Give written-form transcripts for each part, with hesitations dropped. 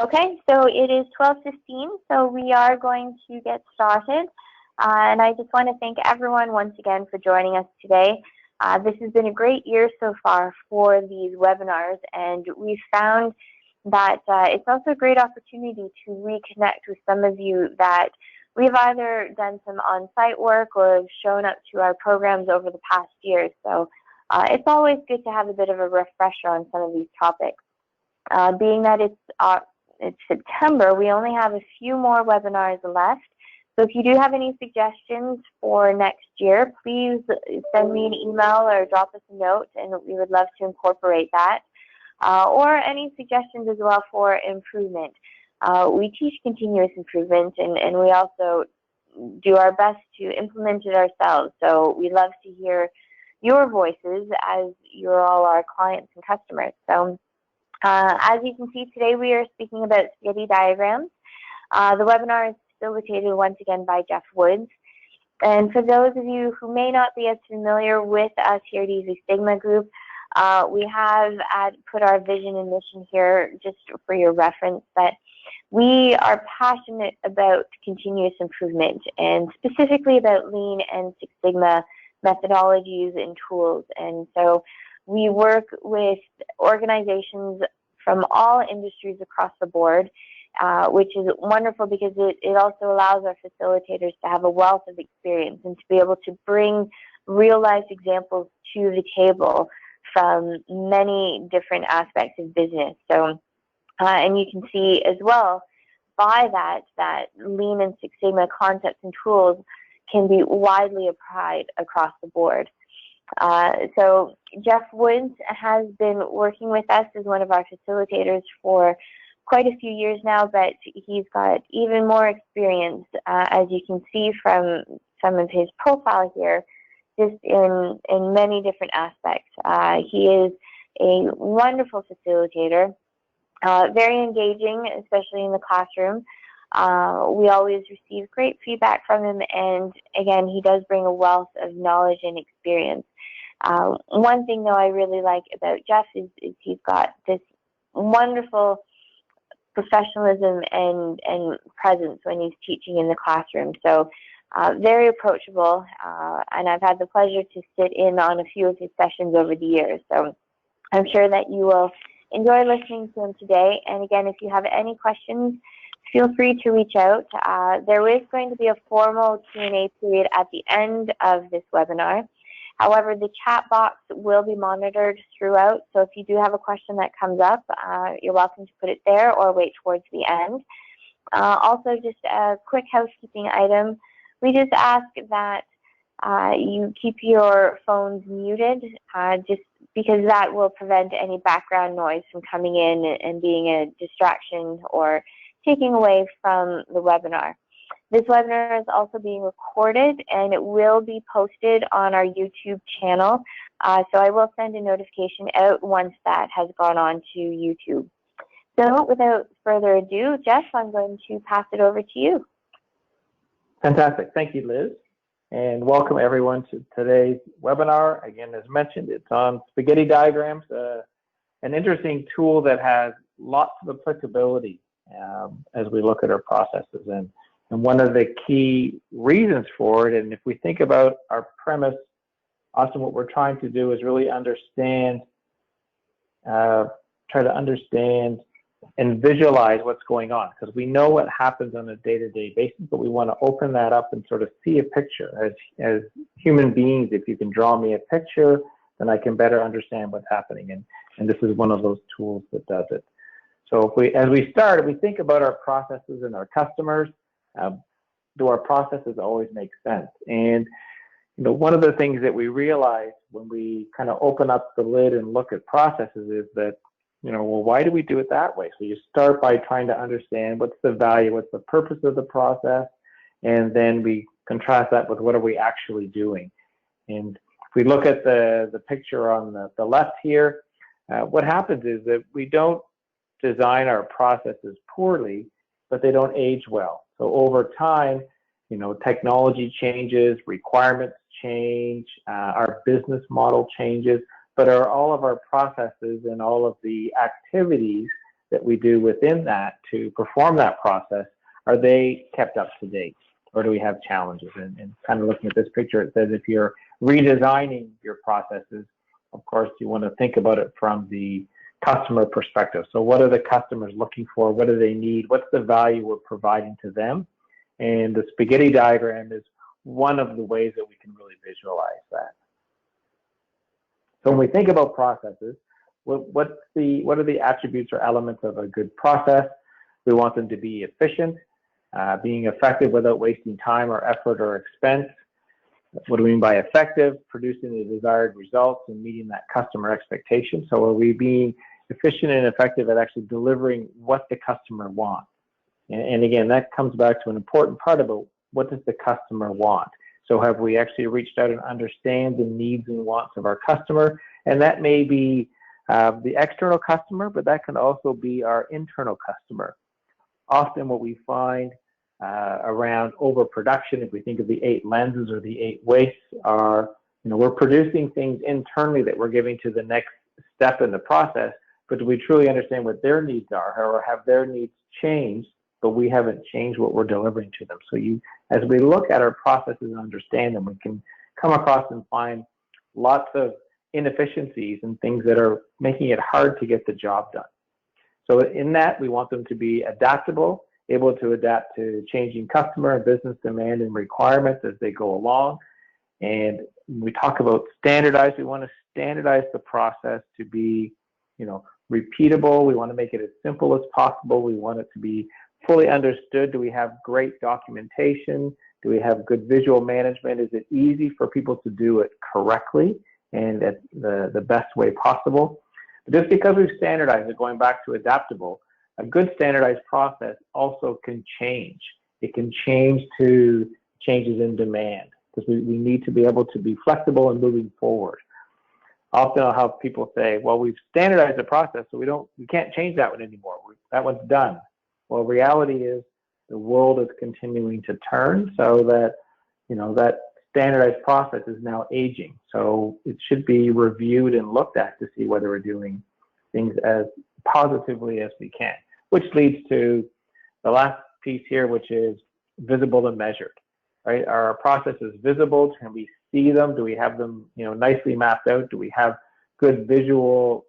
Okay, so it is 12:15, so we are going to get started. And I just want to thank everyone once again for joining us today. This has been a great year so far for these webinars, and we've found that it's also a great opportunity to reconnect with some of you that we've either done some on-site work or have shown up to our programs over the past year. So it's always good to have a bit of a refresher on some of these topics. Being that it's September, we only have a few more webinars left. So if you do have any suggestions for next year, please send me an email or drop us a note, and we would love to incorporate that. Or any suggestions as well for improvement. We teach continuous improvement, and we also do our best to implement it ourselves. So we love to hear your voices as you're all our clients and customers. So as you can see today, we are speaking about spaghetti diagrams. The webinar is facilitated once again by Jeff Woods. And for those of you who may not be as familiar with us here at EZSigma Group, we have put our vision and mission here just for your reference, that we are passionate about continuous improvement and specifically about Lean and Six Sigma methodologies and tools. And so we work with organizations from all industries across the board, which is wonderful because it also allows our facilitators to have a wealth of experience and to be able to bring real-life examples to the table from many different aspects of business. So, and you can see as well by that Lean and Six Sigma concepts and tools can be widely applied across the board. So Jeff Woods has been working with us as one of our facilitators for quite a few years now, but he's got even more experience, as you can see from some of his profile here, just in many different aspects. He is a wonderful facilitator, very engaging, especially in the classroom. We always receive great feedback from him, and again, he does bring a wealth of knowledge and experience. One thing, though, I really like about Jeff is he's got this wonderful professionalism and presence when he's teaching in the classroom. So very approachable, and I've had the pleasure to sit in on a few of his sessions over the years. So I'm sure that you will enjoy listening to him today. And again, if you have any questions, feel free to reach out. There is going to be a formal Q&A period at the end of this webinar. However, the chat box will be monitored throughout, so if you do have a question that comes up, you're welcome to put it there or wait towards the end. Also, just a quick housekeeping item. We just ask that you keep your phones muted, just because that will prevent any background noise from coming in and being a distraction or taking away from the webinar. This webinar is also being recorded, and it will be posted on our YouTube channel. So I will send a notification out once that has gone on to YouTube. So without further ado, Jeff, I'm going to pass it over to you. Fantastic. Thank you, Liz. And welcome everyone to today's webinar. Again, as mentioned, it's on spaghetti diagrams, an interesting tool that has lots of applicability as we look at our processes. And one of the key reasons for it, and if we think about our premise, often what we're trying to do is really understand, try to understand and visualize what's going on, because we know what happens on a day-to-day basis, but we want to open that up and sort of see a picture. As human beings, if you can draw me a picture, then I can better understand what's happening. And this is one of those tools that does it. So as we start, if we think about our processes and our customers, do our processes always make sense? And one of the things that we realize when we kind of open up the lid and look at processes is that, well, why do we do it that way? So you start by trying to understand what's the value, what's the purpose of the process, and then we contrast that with what are we actually doing. And if we look at the picture on the left here, what happens is that we don't design our processes poorly, but they don't age well. So over time, technology changes, requirements change, our business model changes, but all of our processes and all of the activities that we do within that to perform that process, are they kept up to date, or do we have challenges? And kind of looking at this picture, it says if you're redesigning your processes, of course, you want to think about it from the customer perspective. So what are the customers looking for? What do they need? What's the value we're providing to them? And the spaghetti diagram is one of the ways that we can really visualize that. So when we think about processes, what are the attributes or elements of a good process? We want them to be efficient, being effective without wasting time or effort or expense. What do we mean by effective? Producing the desired results and meeting that customer expectation. So are we being efficient and effective at actually delivering what the customer wants? And again, that comes back to an important part about what does the customer want? So have we actually reached out and understand the needs and wants of our customer? And that may be the external customer, but that can also be our internal customer. Often what we find around overproduction, if we think of the 8 lenses or the 8 wastes, are, we're producing things internally that we're giving to the next step in the process, but do we truly understand what their needs are, or have their needs changed, but we haven't changed what we're delivering to them? So as we look at our processes and understand them, we can come across and find lots of inefficiencies and things that are making it hard to get the job done. So in that, we want them to be adaptable, able to adapt to changing customer and business demand and requirements as they go along. And when we talk about standardize, we want to standardize the process to be, repeatable. We want to make it as simple as possible. We want it to be fully understood. Do we have great documentation? Do we have good visual management? Is it easy for people to do it correctly and at the best way possible? But just because we've standardized it, going back to adaptable, a good standardized process also can change. It can change to changes in demand, because we need to be able to be flexible and moving forward. Often I'll have people say, well, we've standardized the process, so we can't change that one anymore. That one's done. Well, reality is the world is continuing to turn, so that, that standardized process is now aging. So it should be reviewed and looked at to see whether we're doing things as positively as we can, which leads to the last piece here, which is visible and measured, right? Are our processes visible? Can we see them? Do we have them, nicely mapped out? Do we have good visual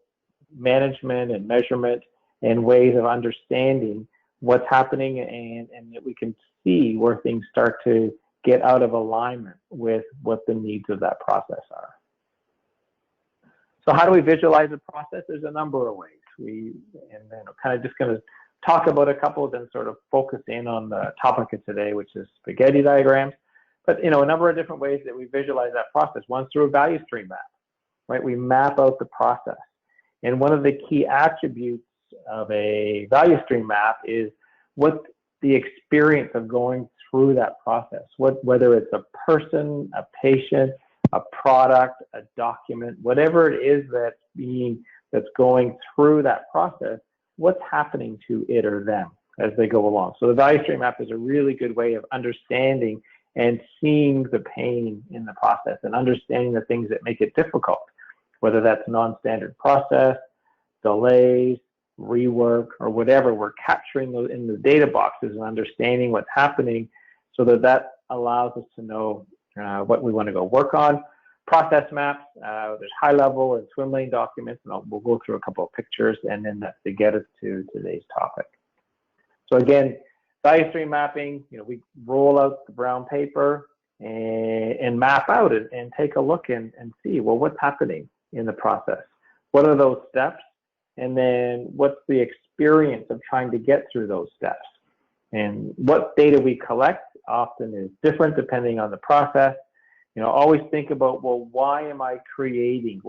management and measurement and ways of understanding what's happening, and that we can see where things start to get out of alignment with what the needs of that process are? So how do we visualize the process? There's a number of ways. And then kind of just going to talk about a couple, then sort of focus in on the topic of today, which is spaghetti diagrams. But a number of different ways that we visualize that process. One's through a value stream map, right? We map out the process. And one of the key attributes of a value stream map is what the experience of going through that process, whether it's a person, a patient, a product, a document, whatever it is that's going through that process, what's happening to it or them as they go along. So the value stream map is a really good way of understanding and seeing the pain in the process and understanding the things that make it difficult, whether that's non-standard process, delays, rework, or whatever. We're capturing those in the data boxes and understanding what's happening, so that allows us to know what we want to go work on. Process maps, there's high level and Swimlane documents, and we'll go through a couple of pictures, and then that's to get us to today's topic. So again, value stream mapping, we roll out the brown paper and map out it and take a look and see, well, what's happening in the process? What are those steps? And then what's the experience of trying to get through those steps? And what data we collect often is different depending on the process. Always think about, well, why am I creating,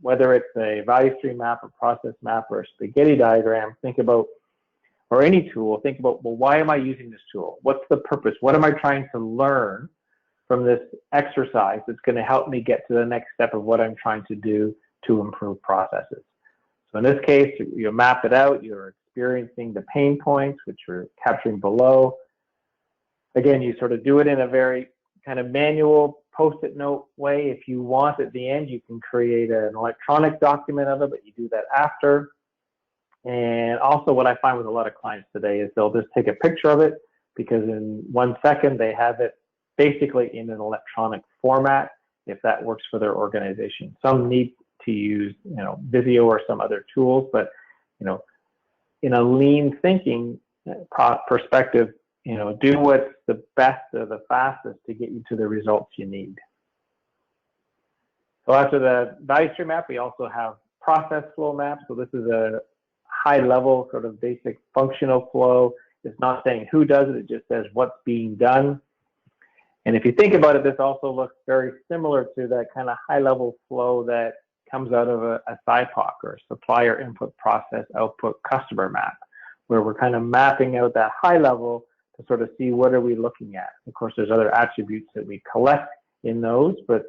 whether it's a value stream map, a process map, or a spaghetti diagram, think about, or any tool, think about, well, why am I using this tool? What's the purpose? What am I trying to learn from this exercise that's going to help me get to the next step of what I'm trying to do to improve processes? So in this case, you map it out, you're experiencing the pain points, which you're capturing below. Again, you sort of do it in a very kind of manual post-it note way. If you want, at the end, you can create an electronic document of it, but you do that after. And also what I find with a lot of clients today is they'll just take a picture of it because in 1 second they have it basically in an electronic format if that works for their organization. Some need to use, Visio or some other tools, but, in a lean thinking perspective, do what's the best or the fastest to get you to the results you need. So after the value stream map, we also have process flow map. So this is a high level sort of basic functional flow. It's not saying who does it, it just says what's being done. And if you think about it, this also looks very similar to that kind of high level flow that comes out of a SIPOC or supplier input process output customer map, where we're kind of mapping out that high level to sort of see what are we looking at. Of course, there's other attributes that we collect in those, but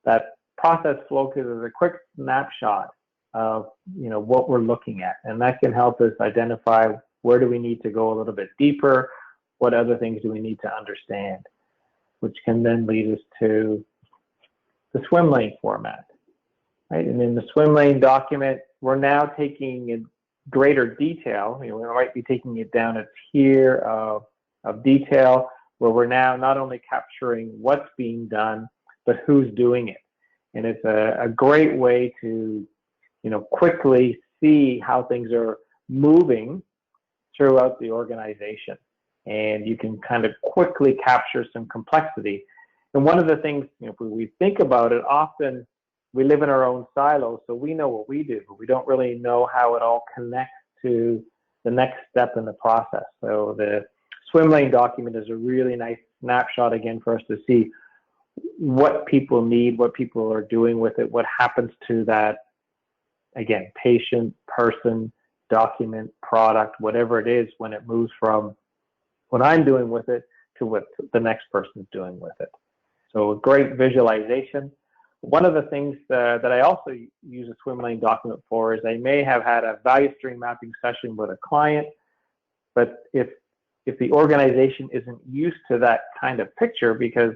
that process flow kit is a quick snapshot of what we're looking at, and that can help us identify where do we need to go a little bit deeper, what other things do we need to understand, which can then lead us to the Swimlane format, right? And in the Swimlane document, we're now taking in greater detail. We might be taking it down a tier of detail where we're now not only capturing what's being done, but who's doing it. And it's a great way to, quickly see how things are moving throughout the organization. And you can kind of quickly capture some complexity. And one of the things, if we think about it, often we live in our own silos, so we know what we do, but we don't really know how it all connects to the next step in the process. So the Swimlane document is a really nice snapshot again for us to see what people need, what people are doing with it, what happens to that, again, patient, person, document, product, whatever it is, when it moves from what I'm doing with it to what the next person's doing with it. So a great visualization. One of the things that I also use a Swimlane document for is I may have had a value stream mapping session with a client, but if the organization isn't used to that kind of picture, because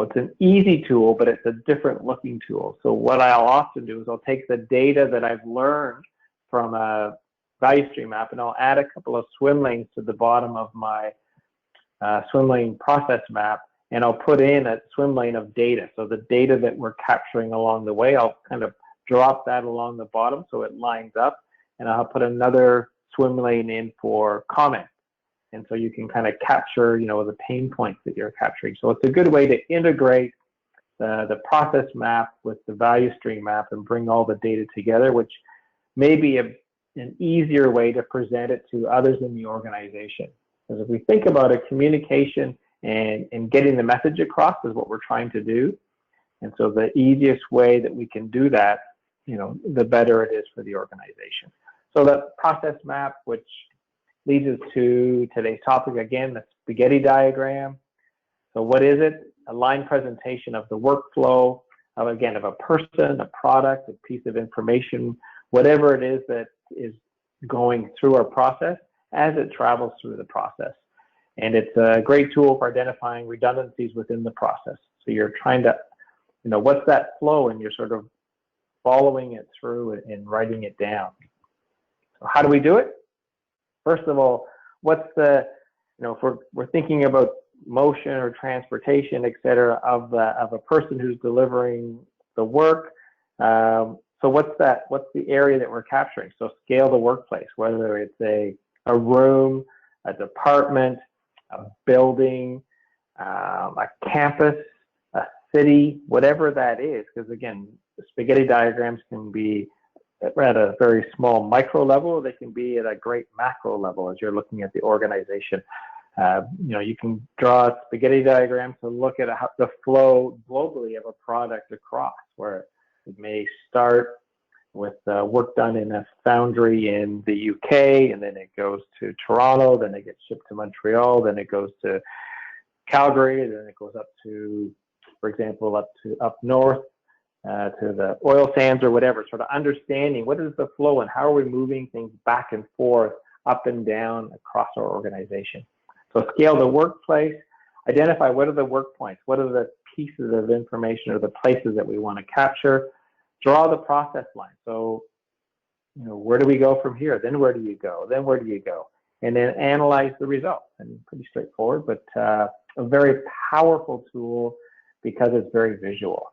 it's an easy tool, but it's a different looking tool. So what I'll often do is I'll take the data that I've learned from a value stream map and I'll add a couple of swim lanes to the bottom of my Swimlane process map, and I'll put in a swim lane of data. So the data that we're capturing along the way, I'll kind of drop that along the bottom so it lines up, and I'll put another swim lane in for comment. And so you can kind of capture, the pain points that you're capturing. So it's a good way to integrate the process map with the value stream map and bring all the data together, which may be an easier way to present it to others in the organization. Because if we think about it, communication and getting the message across is what we're trying to do. And so the easiest way that we can do that, the better it is for the organization. So that process map, which leads us to today's topic again, the spaghetti diagram. So what is it? A line presentation of the workflow of a person, a product, a piece of information, whatever it is that is going through our process as it travels through the process. And it's a great tool for identifying redundancies within the process. So you're trying to, what's that flow, and you're sort of following it through and writing it down. So how do we do it? First of all, what's the, if we're thinking about motion or transportation, et cetera, of a person who's delivering the work. So what's the area that we're capturing? So scale the workplace, whether it's a room, a department, a building, a campus, a city, whatever that is. Because again, spaghetti diagrams can be at a very small micro level, they can be at a great macro level as you're looking at the organization. You can draw a spaghetti diagram to look at the flow globally of a product across, where it may start with work done in a foundry in the UK, and then it goes to Toronto, then it gets shipped to Montreal, then it goes to Calgary, then it goes up to, for example, up north, to the oil sands or whatever, sort of understanding what is the flow and how are we moving things back and forth, up and down across our organization. So scale the workplace, identify what are the work points, what are the pieces of information or the places that we want to capture, draw the process line. So where do we go from here? Then where do you go? Then where do you go? And then analyze the results. And pretty straightforward, but a very powerful tool because it's very visual.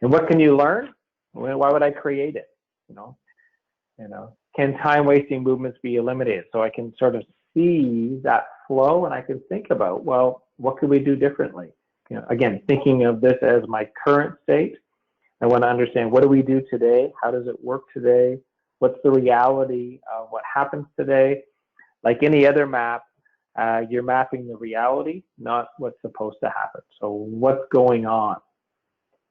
And what can you learn? Well, why would I create it? Can time-wasting movements be eliminated? So I can sort of see that flow, and I can think about, well, what could we do differently? Again, thinking of this as my current state. I want to understand, what do we do today? How does it work today? What's the reality of what happens today? Like any other map, you're mapping the reality, not what's supposed to happen. So what's going on?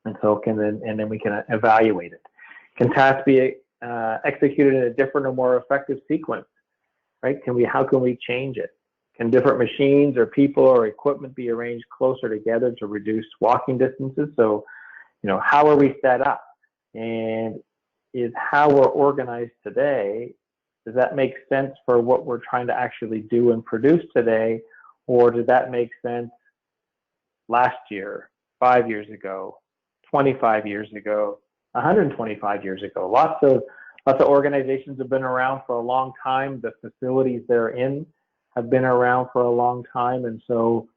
And so then we can evaluate it. Can tasks be executed in a different or more effective sequence? Right? How can we change it? Can different machines or people or equipment be arranged closer together to reduce walking distances? So, how are we set up? And is how we're organized today, does that make sense for what we're trying to actually do and produce today? Or did that make sense last year, 5 years ago, 25 years ago, 125 years ago? Lots of organizations have been around for a long time. The facilities they're in have been around for a long time. And so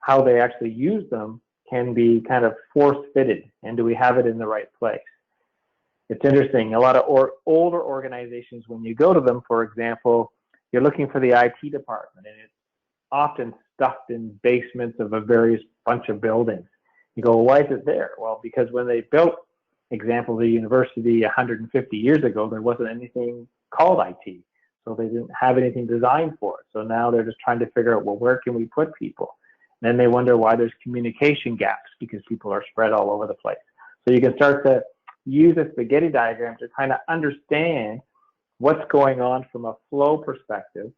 how they actually use them can be kind of force-fitted. And do we have it in the right place? It's interesting. A lot of older organizations, when you go to them, for example, you're looking for the IT department, and it's often stuffed in basements of a various bunch of buildings. You go, well, why is it there? Well, because when they built, example, the university 150 years ago, there wasn't anything called IT. So they didn't have anything designed for it. So now they're just trying to figure out, well, where can we put people? And then they wonder why there's communication gaps, because people are spread all over the place. So you can start to use a spaghetti diagram to kind of understand what's going on from a flow perspective,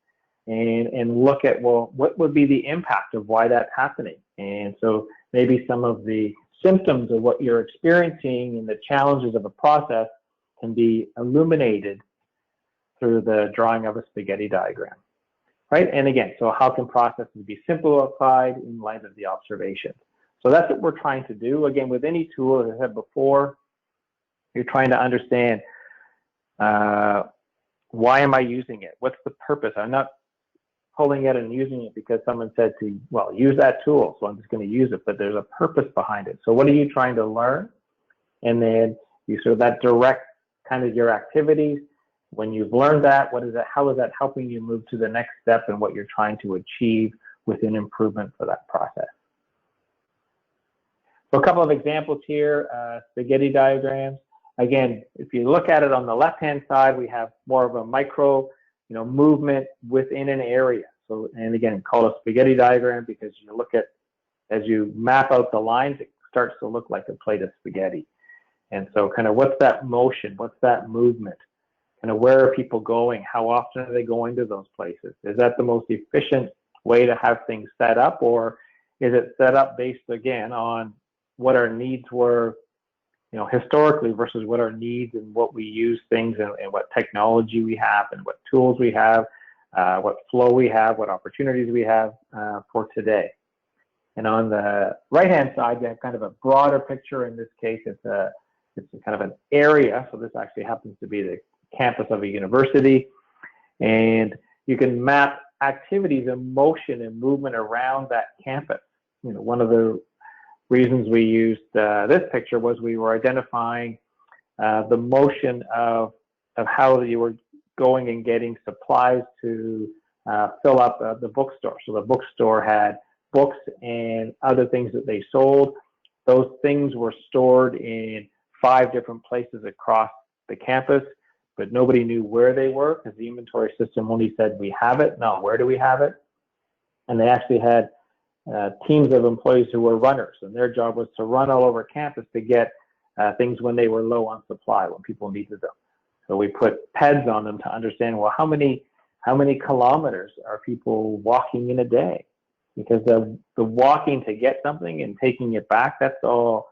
and look at, well, what would be the impact of why that's happening? And so maybe some of the symptoms of what you're experiencing and the challenges of a process can be illuminated through the drawing of a spaghetti diagram, right? And again, so how can processes be simplified in light of the observations? So that's what we're trying to do. Again, with any tool, as I said before, you're trying to understand, why am I using it? What's the purpose? I'm not pulling it and using it because someone said to, well, use that tool, so I'm just going to use it, but there's a purpose behind it. So what are you trying to learn? And then you sort of that direct kind of your activities. When you've learned that, how is that helping you move to the next step and what you're trying to achieve within improvement for that process? So a couple of examples here, spaghetti diagrams. Again, if you look at it on the left-hand side, we have more of a micro, movement within an area. So, and again, call it a spaghetti diagram because you look at, as you map out the lines, it starts to look like a plate of spaghetti. And so kind of what's that motion? What's that movement? Kind of where are people going? How often are they going to those places? Is that the most efficient way to have things set up, or is it set up based, again, on what our needs were, historically versus what our needs and what we use things and what technology we have and what tools we have, what flow we have, what opportunities we have for today. And on the right-hand side, you have kind of a broader picture. In this case, it's kind of an area. So this actually happens to be the campus of a university. And you can map activities and motion and movement around that campus. One of the reasons we used this picture was we were identifying the motion of how you were going and getting supplies to fill up the bookstore. So the bookstore had books and other things that they sold. Those things were stored in 5 different places across the campus, but nobody knew where they were because the inventory system only said we have it, not where do we have it. And they actually had teams of employees who were runners, and their job was to run all over campus to get things when they were low on supply, when people needed them. So we put PEDs on them to understand, well, how many kilometers are people walking in a day? Because the walking to get something and taking it back, that's all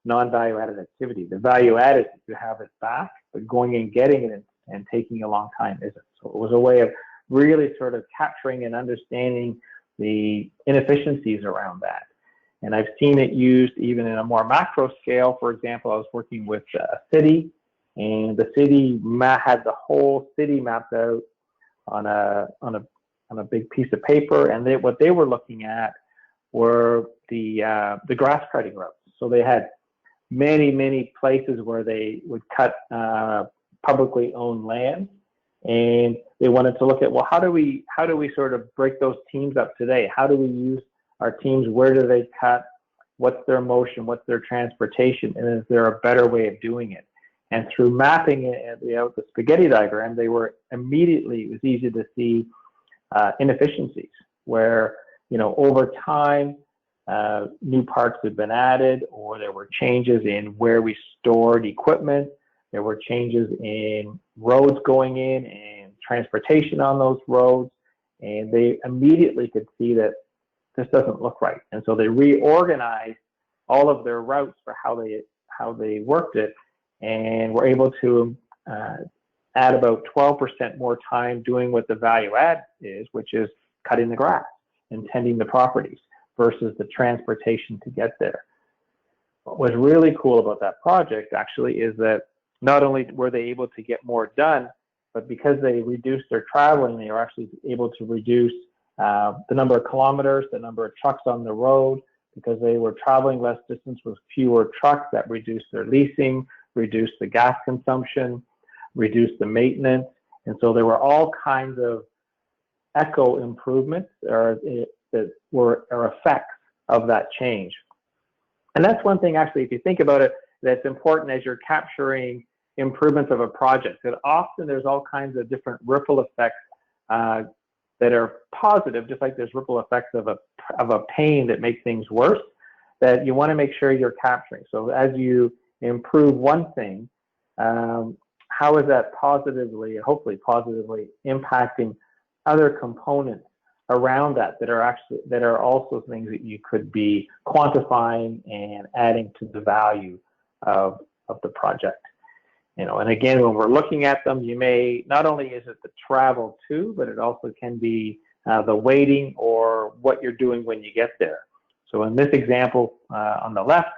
non-value added activity. The value added is to have it back, but going and getting it and taking a long time isn't. So it was a way of really sort of capturing and understanding the inefficiencies around that. And I've seen it used even in a more macro scale. For example, I was working with a city and the city had the whole city mapped out on a big piece of paper, and what they were looking at were the grass cutting routes. So they had many places where they would cut publicly owned land, and they wanted to look at, well, how do we sort of break those teams up today? How do we use our teams? Where do they cut? What's their motion? What's their transportation? And is there a better way of doing it? And through mapping it, the spaghetti diagram, it was easy to see inefficiencies where, over time, new parts had been added, or there were changes in where we stored equipment. There were changes in roads going in and transportation on those roads, and they immediately could see that this doesn't look right. And so they reorganized all of their routes for how they worked it, and were able to add about 12% more time doing what the value add is, which is cutting the grass and tending the properties versus the transportation to get there. What was really cool about that project actually is that not only were they able to get more done, but because they reduced their traveling, they were actually able to reduce the number of kilometers, the number of trucks on the road, because they were traveling less distance with fewer trucks. That reduced their leasing, reduced the gas consumption, reduced the maintenance. And so there were all kinds of eco improvements or effects of that change. And that's one thing, actually, if you think about it, that's important as you're capturing improvements of a project. That often there's all kinds of different ripple effects that are positive, just like there's ripple effects of a pain that make things worse, that you want to make sure you're capturing. So as you improve one thing, how is that hopefully positively impacting other components around that are also things that you could be quantifying and adding to the value of the project. And again, when we're looking at them, you may, not only is it the travel to, but it also can be the waiting or what you're doing when you get there. So in this example on the left,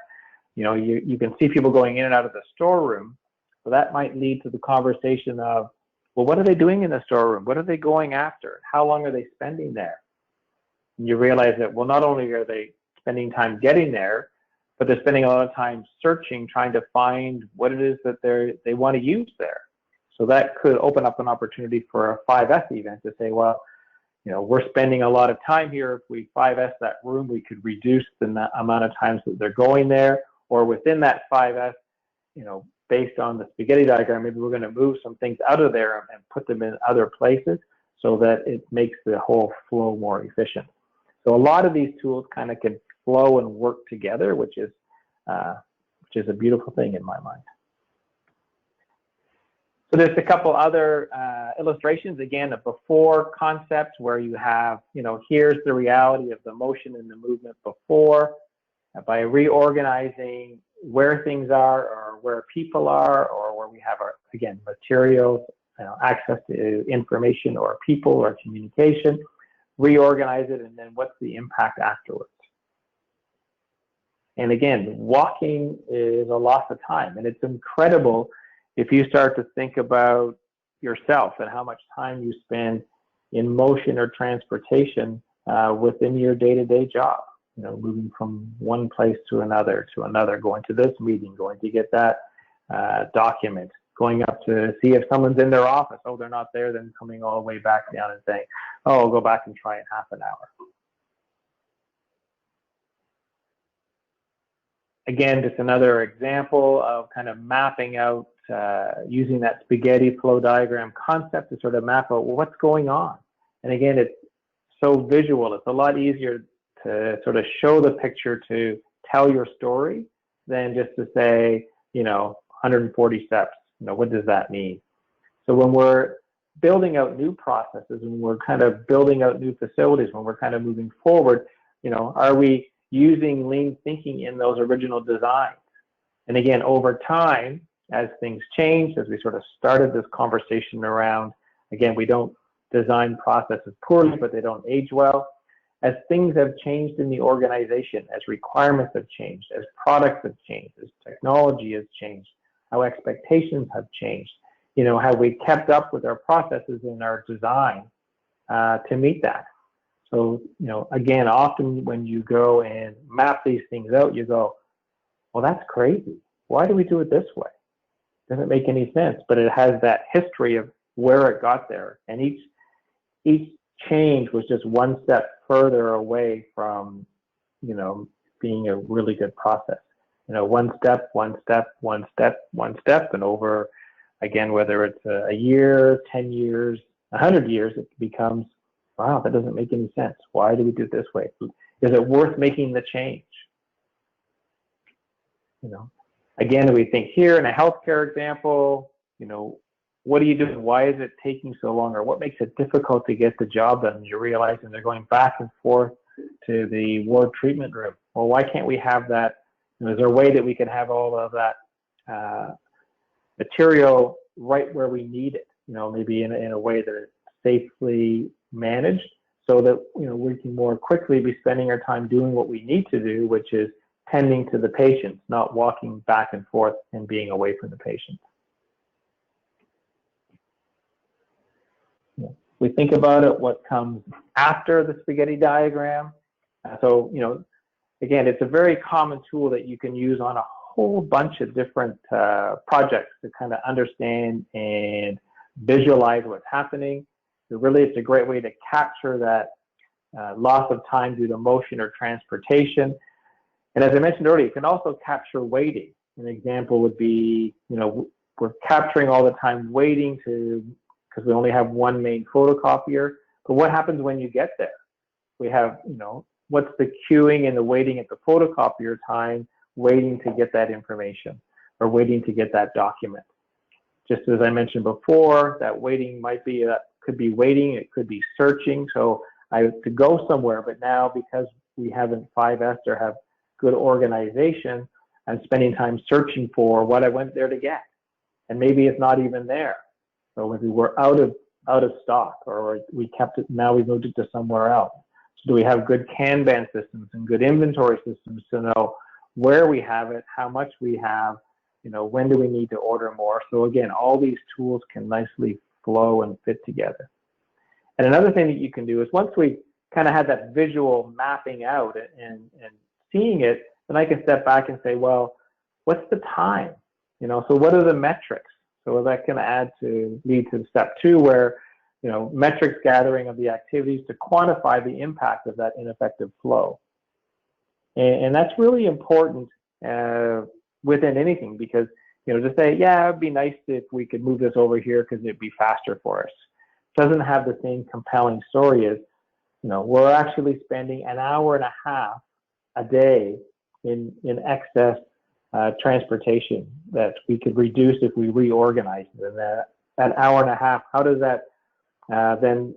you can see people going in and out of the storeroom. So that might lead to the conversation of, well, what are they doing in the storeroom? What are they going after? How long are they spending there? And you realize that, well, not only are they spending time getting there, but they're spending a lot of time searching, trying to find what it is that they want to use there. So that could open up an opportunity for a 5S event to say, well, we're spending a lot of time here. If we 5S that room, we could reduce the amount of times that they're going there, or within that 5S, based on the spaghetti diagram, maybe we're going to move some things out of there and put them in other places so that it makes the whole flow more efficient. So a lot of these tools kind of can flow and work together, which is a beautiful thing in my mind. So there's a couple other illustrations, again, a before concept where you have, here's the reality of the motion and the movement before. By reorganizing where things are or where people are or where we have our, again, materials, access to information or people or communication, reorganize it, and then what's the impact afterwards. And again, walking is a loss of time, and it's incredible if you start to think about yourself and how much time you spend in motion or transportation within your day-to-day job. Moving from one place to another, going to this meeting, going to get that document, going up to see if someone's in their office. Oh, they're not there, then coming all the way back down and saying, oh, I'll go back and try in half an hour. Again, just another example of kind of mapping out, using that spaghetti flow diagram concept to sort of map out, well, what's going on? And again, it's so visual. It's a lot easier to sort of show the picture to tell your story than just to say, 140 steps. What does that mean? So when we're building out new processes, when we're kind of building out new facilities, when we're kind of moving forward, are we using lean thinking in those original designs? And again, over time, as things change, as we sort of started this conversation around, again, we don't design processes poorly, but they don't age well. As things have changed in the organization, as requirements have changed, as products have changed, as technology has changed, how expectations have changed, how we kept up with our processes and our design to meet that. So, again, often when you go and map these things out, you go, well, that's crazy. Why do we do it this way? Doesn't make any sense, but it has that history of where it got there. And each change was just one step further away from, being a really good process. One step, one step, one step, one step, and over, again, whether it's a year, 10 years, 100 years, it becomes, wow, that doesn't make any sense. Why do we do it this way? Is it worth making the change? Again, we think here in a healthcare example, what are you doing? Why is it taking so long? Or what makes it difficult to get the job done? You're realizing they're going back and forth to the ward treatment room. Well, why can't we have that? Is there a way that we can have all of that material right where we need it? Maybe in a way that it's safely managed, so that we can more quickly be spending our time doing what we need to do, which is tending to the patients, not walking back and forth and being away from the patients. We think about it, what comes after the spaghetti diagram. So, again, it's a very common tool that you can use on a whole bunch of different projects to kind of understand and visualize what's happening. So really, it's a great way to capture that loss of time due to motion or transportation. And as I mentioned earlier, you can also capture waiting. An example would be, we're capturing all the time waiting because we only have one main photocopier. But what happens when you get there? We have, what's the queuing and the waiting at the photocopier time, waiting to get that information or waiting to get that document. Just as I mentioned before, that waiting could be waiting, it could be searching. So I have to go somewhere, but now because we haven't 5S or have good organization, I'm spending time searching for what I went there to get. And maybe it's not even there. So maybe we're out of stock, or we kept it, now we moved it to somewhere else. So do we have good Kanban systems and good inventory systems to know where we have it, how much we have, when do we need to order more? So again, all these tools can nicely flow and fit together. And another thing that you can do is once we kind of have that visual mapping out and seeing it, then I can step back and say, well, what's the time? So what are the metrics? So that can lead to step 2, where, metrics gathering of the activities to quantify the impact of that ineffective flow. And that's really important within anything, because, to say, yeah, it'd be nice if we could move this over here because it'd be faster for us, doesn't have the same compelling story as, we're actually spending an hour and a half a day in excess transportation that we could reduce if we reorganize it. And that hour and a half, how does that then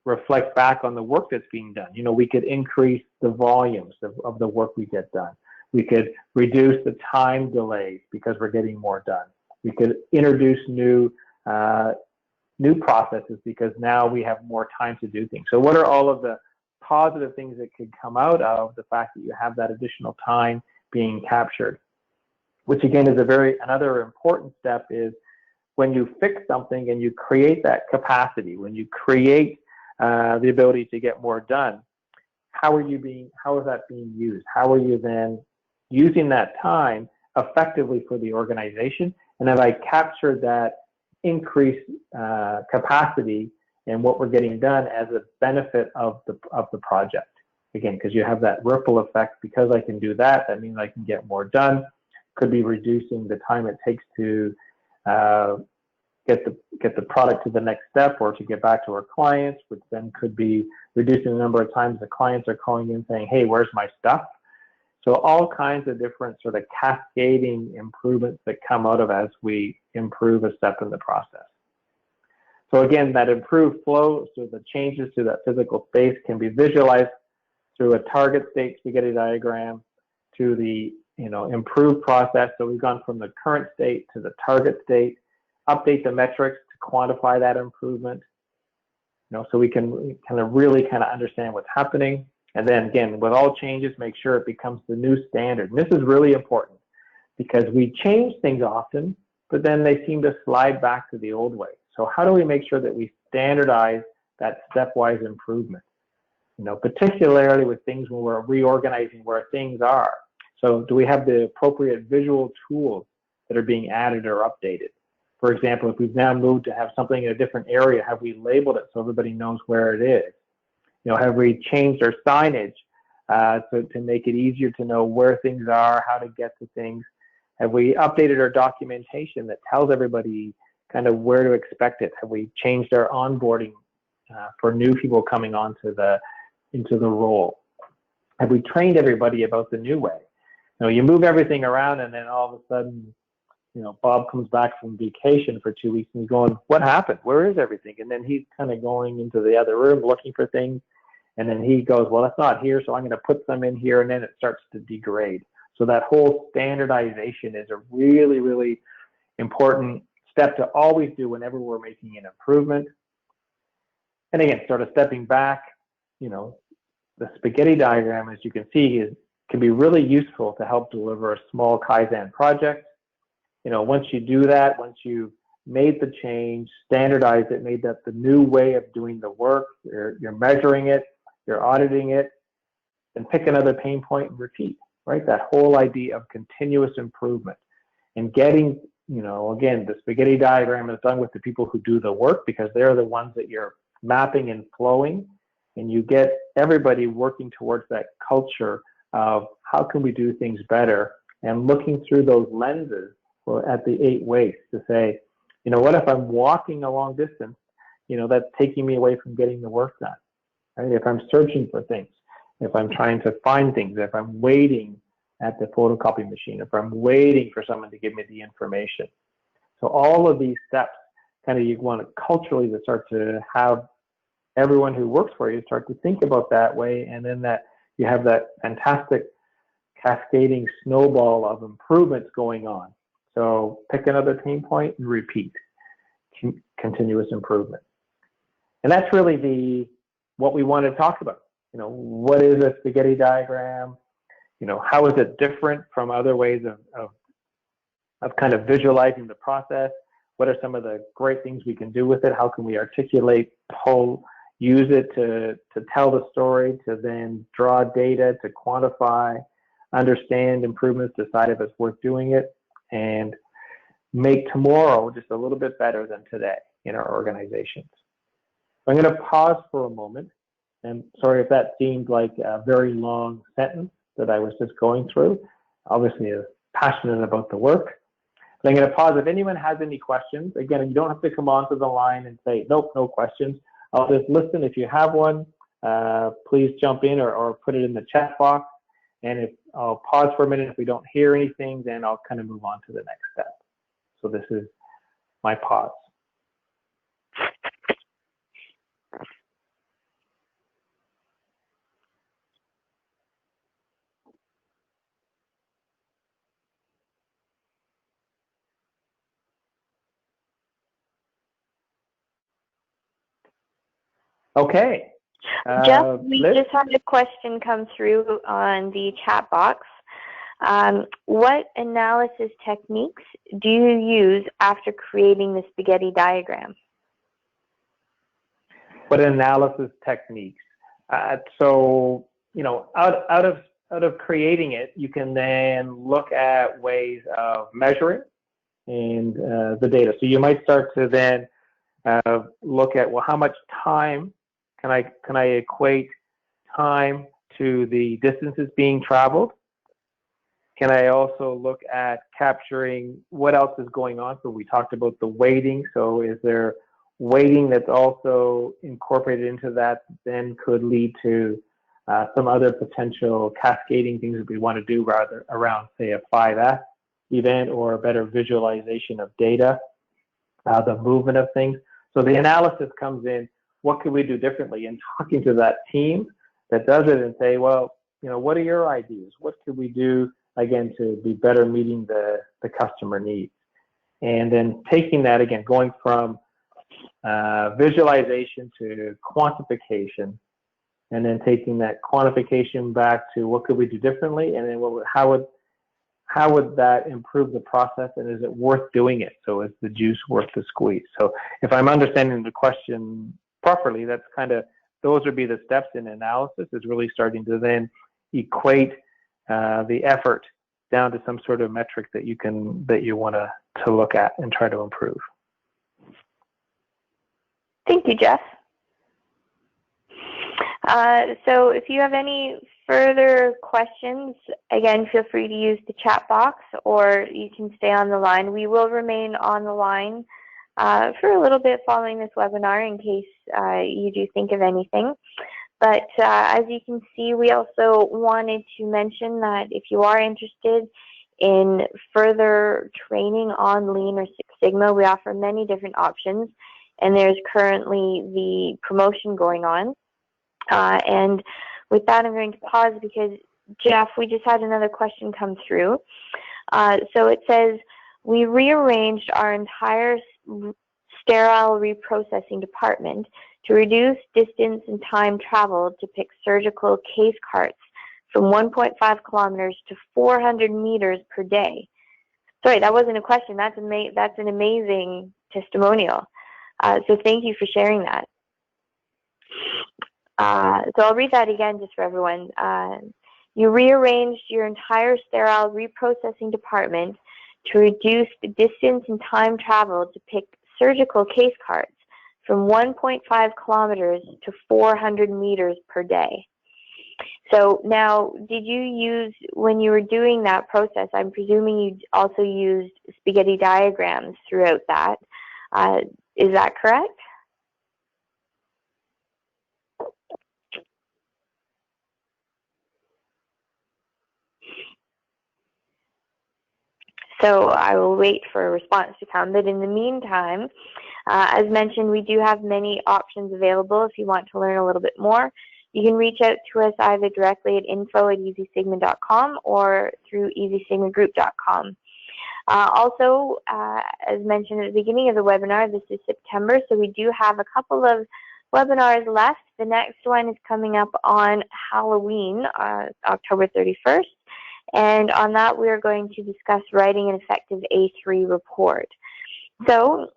reflect back on the work that's being done? We could increase the volumes of the work we get done. We could reduce the time delays because we're getting more done. We could introduce new processes because now we have more time to do things. So what are all of the positive things that could come out of the fact that you have that additional time being captured? Which again is another important step, is when you fix something and you create that capacity, when you create the ability to get more done, how is that being used? How are you then using that time effectively for the organization? And have I captured that increased capacity and what we're getting done as a benefit of the project? Again, because you have that ripple effect. Because I can do that, that means I can get more done. Could be reducing the time it takes to get the product to the next step or to get back to our clients, which then could be reducing the number of times the clients are calling in saying, hey, where's my stuff? So all kinds of different sort of cascading improvements that come out of as we improve a step in the process. So again, that improved flow, so the changes to that physical space can be visualized through a target state spaghetti diagram to the improved process. So we've gone from the current state to the target state, update the metrics to quantify that improvement, so we can really understand what's happening. And then again, with all changes, make sure it becomes the new standard. And this is really important because we change things often, but then they seem to slide back to the old way. So how do we make sure that we standardize that stepwise improvement? Particularly with things when we're reorganizing where things are. So do we have the appropriate visual tools that are being added or updated? For example, if we've now moved to have something in a different area, have we labeled it so everybody knows where it is? Have we changed our signage to make it easier to know where things are, how to get to things? Have we updated our documentation that tells everybody kind of where to expect it? Have we changed our onboarding for new people coming into the role? Have we trained everybody about the new way? You move everything around and then all of a sudden, Bob comes back from vacation for 2 weeks and he's going, what happened? Where is everything? And then he's kind of going into the other room looking for things. And then he goes, well, it's not here, so I'm going to put them in here. And then it starts to degrade. So that whole standardization is a really, really important step to always do whenever we're making an improvement. And again, sort of stepping back, the spaghetti diagram, as you can see, can be really useful to help deliver a small Kaizen project. Once you do that, once you've made the change, standardized it, made that the new way of doing the work, you're measuring it, you're auditing it, and pick another pain point and repeat, right? That whole idea of continuous improvement and getting, again, the spaghetti diagram is done with the people who do the work because they're the ones that you're mapping and flowing, and you get everybody working towards that culture of how can we do things better and looking through those lenses at the 8 ways to say, what if I'm walking a long distance, that's taking me away from getting the work done, right? If I'm searching for things, if I'm trying to find things, if I'm waiting at the photocopy machine, if I'm waiting for someone to give me the information. So all of these steps, kind of you want to culturally to start to have everyone who works for you start to think about that way, and then that you have that fantastic cascading snowball of improvements going on. So pick another pain point and repeat. Continuous improvement. And that's really what we want to talk about. What is a spaghetti diagram? How is it different from other ways of kind of visualizing the process? What are some of the great things we can do with it? How can we articulate, pull, use it to tell the story, to then draw data, to quantify, understand improvements, decide if it's worth doing it, and make tomorrow just a little bit better than today in our organizations. I'm going to pause for a moment, and sorry if that seemed like a very long sentence that I was just going through. Obviously, I'm passionate about the work. But I'm going to pause. If anyone has any questions, again, you don't have to come onto the line and say, nope, no questions. I'll just listen. If you have one, please jump in or put it in the chat box. And I'll pause for a minute. If we don't hear anything, then I'll kind of move on to the next step. So this is my pause. Okay. Jeff, we just had a question come through on the chat box. What analysis techniques do you use after creating the spaghetti diagram? What analysis techniques? So, out of creating it, you can then look at ways of measuring and the data. So you might start to then look at, well, how much time can I equate time to the distances being traveled? Can I also look at capturing what else is going on? So we talked about the weighting. So is there weighting that's also incorporated into that then could lead to some other potential cascading things that we want to do rather around, say, a 5S event or a better visualization of data, the movement of things. So the analysis comes in, what could we do differently? And talking to that team that does it and say, well, what are your ideas? What could we do, again, to be better meeting the customer needs? And then taking that, again, going from visualization to quantification, and then taking that quantification back to what could we do differently, and then how how would that improve the process, and is it worth doing it? So is the juice worth the squeeze? So if I'm understanding the question properly, that's kind of, those would be the steps in analysis, is really starting to then equate the effort down to some sort of metric that you want to look at and try to improve. Thank you, Jeff. So if you have any further questions, again, feel free to use the chat box, or you can stay on the line. We will remain on the line for a little bit following this webinar in case you do think of anything. But as you can see, we also wanted to mention that if you are interested in further training on Lean or Six Sigma, we offer many different options, and there's currently the promotion going on. And with that, I'm going to pause because, Jeff, we just had another question come through. So it says, we rearranged our entire sterile reprocessing department to reduce distance and time traveled to pick surgical case carts from 1.5 kilometers to 400 meters per day. Sorry, that wasn't a question. That's an amazing testimonial. So thank you for sharing that. So I'll read that again just for everyone. You rearranged your entire sterile reprocessing department to reduce the distance and time traveled to pick surgical case carts from 1.5 kilometers to 400 meters per day. So now, did you use, when you were doing that process, I'm presuming you also used spaghetti diagrams throughout that. Is that correct? So I will wait for a response to come. But in the meantime, as mentioned, we do have many options available. If you want to learn a little bit more, you can reach out to us either directly at info@EZSigma.com or through EZSigmaGroup.com. Also, as mentioned at the beginning of the webinar, this is September, so we do have a couple of webinars left. The next one is coming up on Halloween, October 31st. And on that, we are going to discuss writing an effective A3 report. So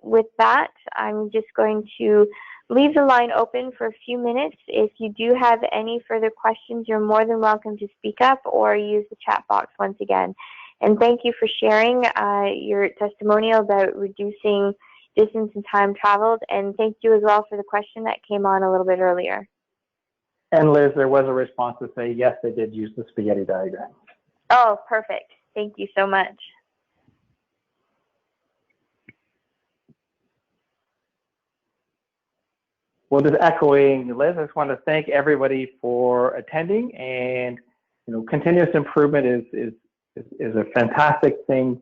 with that, I'm just going to leave the line open for a few minutes. If you do have any further questions, you're more than welcome to speak up or use the chat box once again. And thank you for sharing your testimonial about reducing distance and time traveled. And thank you as well for the question that came on a little bit earlier. And Liz, there was a response to say, yes, they did use the spaghetti diagram. Oh, perfect. Thank you so much. Well, just echoing Liz, I just want to thank everybody for attending. And continuous improvement is a fantastic thing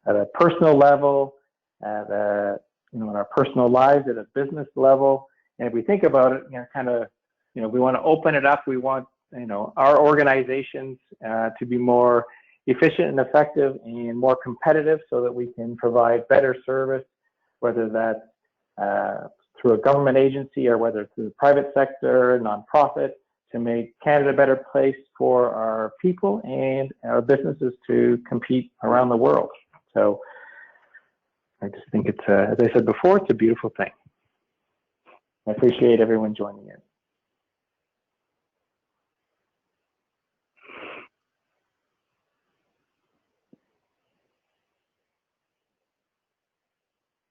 at a personal level, at in our personal lives, at a business level. And if we think about it, we want to open it up. We want, our organizations to be more efficient and effective and more competitive so that we can provide better service, whether that's through a government agency or whether it's through the private sector, nonprofit, to make Canada a better place for our people and our businesses to compete around the world. So I just think it's, as I said before, it's a beautiful thing. I appreciate everyone joining in.